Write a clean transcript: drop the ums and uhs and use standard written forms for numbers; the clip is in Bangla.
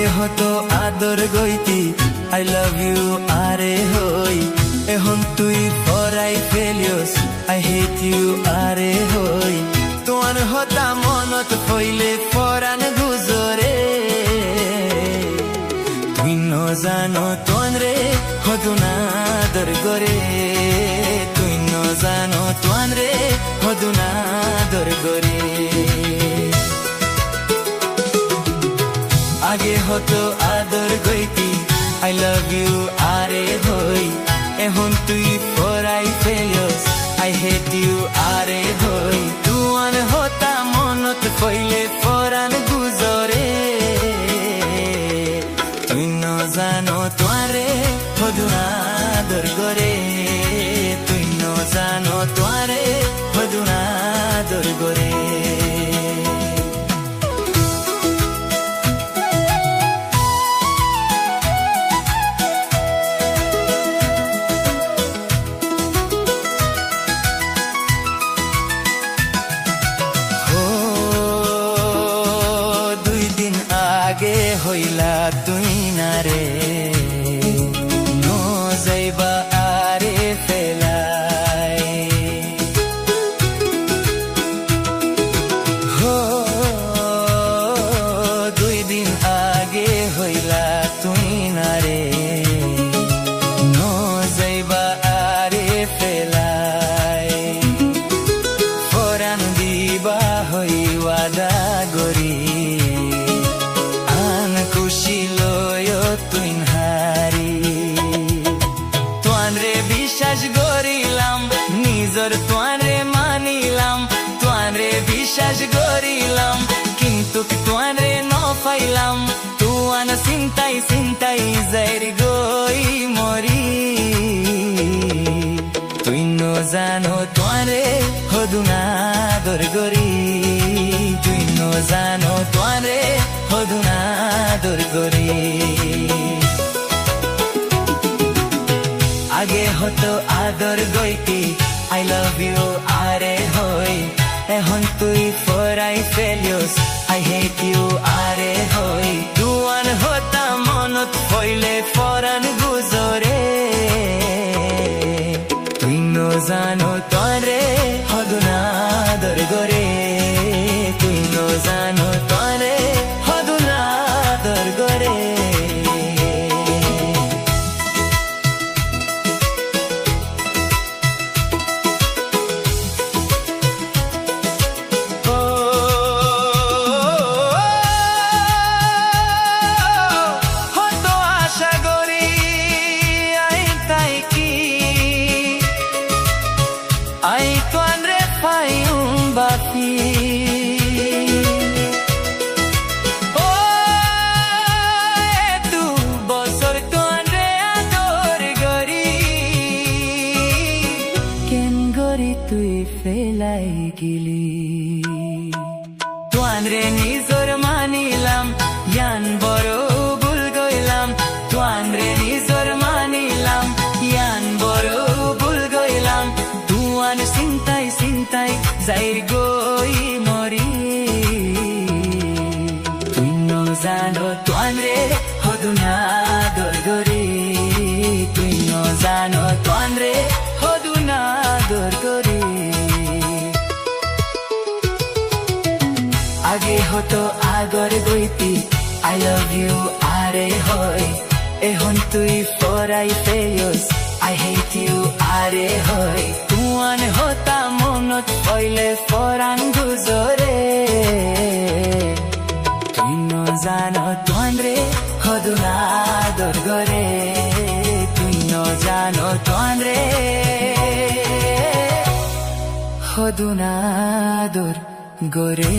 আগে হতো আদর গইতি আই লাভ ইউ আরে হই এখন তুই পরাই ফেলিয়স আই হেট ইউ আরে হই তোমার হতা মনত হইলে পরাণ গুজরে তুই নজানো তোনরে হদুনা আদর গরে তুই নজানো তোনরে হদুনা আদর গরে আগে হতো আদর গইতি আই লাভ ইউ আরে হই এখন তুই পরাই ফেলিয়স আই হেট ইউ আরে হই তুয়ান হতা মনত কইলে পরাণ গুজরে তুই নজানো তোয়ারে হদুনা আদর গরে তুই নজানো তোয়ারে হদুনা আদর গরে আগে হইলা তুই না রে নো যাইবা আরে ফেলাই হো 2 দিন আগে হইলা তুই না রে নো যাইবা আরে ফেলাই ফরান দিবা হই ওয়াদা গরি বিশ্বাস গরিলাম নিজর তোয়ারে মানিলাম তোয়ারে বিশ্বাস গরিলাম কিন্তু তোয়ারে ন পাইলাম তুয়ান চিন্তাই চিন্তাই যাইর গই মরি তুই নজানো তোয়ারে হদুনা আদর গরি তুই নজানো তোয়ারে হদুনা আদর গরি আগে হতো আদর গইতি আই লাভ ইউ আরে হই এখন তুই পরাই ফেলিয়স আই হেট ইউ আরে হই তুয়ান হতা মনত হইলে পরাণ গুজরে তুই নজানো তোরে হদুনা আদর গরে তুই নজানো তোরে হদুনা আদর গরে Ay, tu andre fai un bati. Oh, tu bosor tu andre ador gori. Ken gori tui felai gili. Tu andre nizor manilam, yan boro bul goilam. Tu andre nizor manilam, yan boro bul goilam. Sintai sintai zair goi mori তুই নজানো তোয়ারে হদুনা আদর গরে তুই নজানো তোয়ারে হদুনা আদর গরে আগে হতো আগর গইতি আই লাভ ইউ আরে হই এখন তুই পরাই ফেলিয়স আই হেট ইউ আরে হই তুয়ান হতা মনত হইলে পরাণ গুজরে তুই নজানো তোয়ারে হদুনা আদর গরে তুই নজানো তোয়ারে হদুনা আদর গরে